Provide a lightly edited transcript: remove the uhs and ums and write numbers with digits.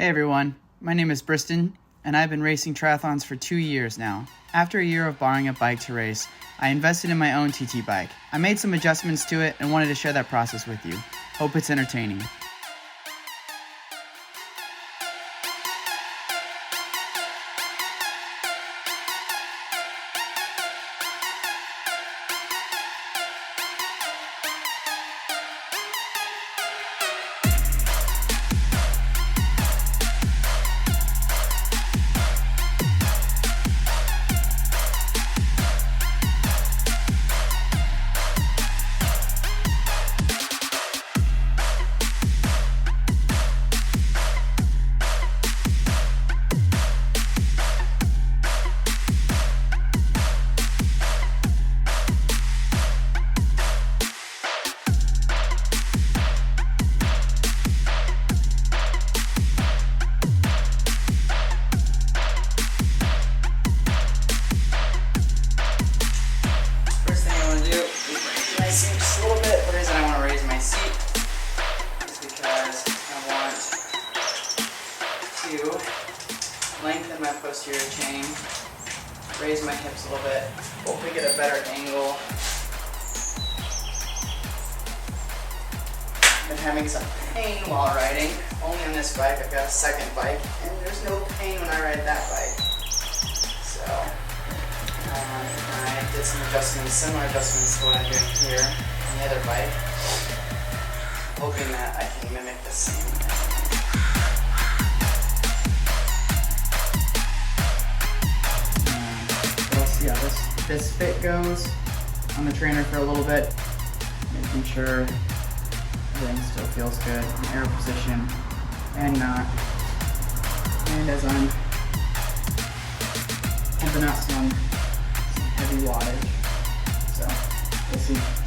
Hey everyone, my name is Briston, and I've been racing triathlons for 2 years now. After a year of borrowing a bike to race, I invested in my own TT bike. I made some adjustments to it and wanted to share that process with you. Hope it's entertaining. Just a little bit. The reason I want to raise my seat is because I want to lengthen my posterior chain, raise my hips a little bit, hopefully get a better angle. I'm having some pain while riding. Only on this bike. I've got a second bike, and there's no pain when I ride that bike. So I did some adjustments, similar adjustments to what I'm doing here on the other bike, hoping that I can mimic the same thing. We'll see how this fit goes on the trainer for a little bit, making sure everything still feels good in air position and not. And as I'm pumping out some heavy wattage, so we'll see.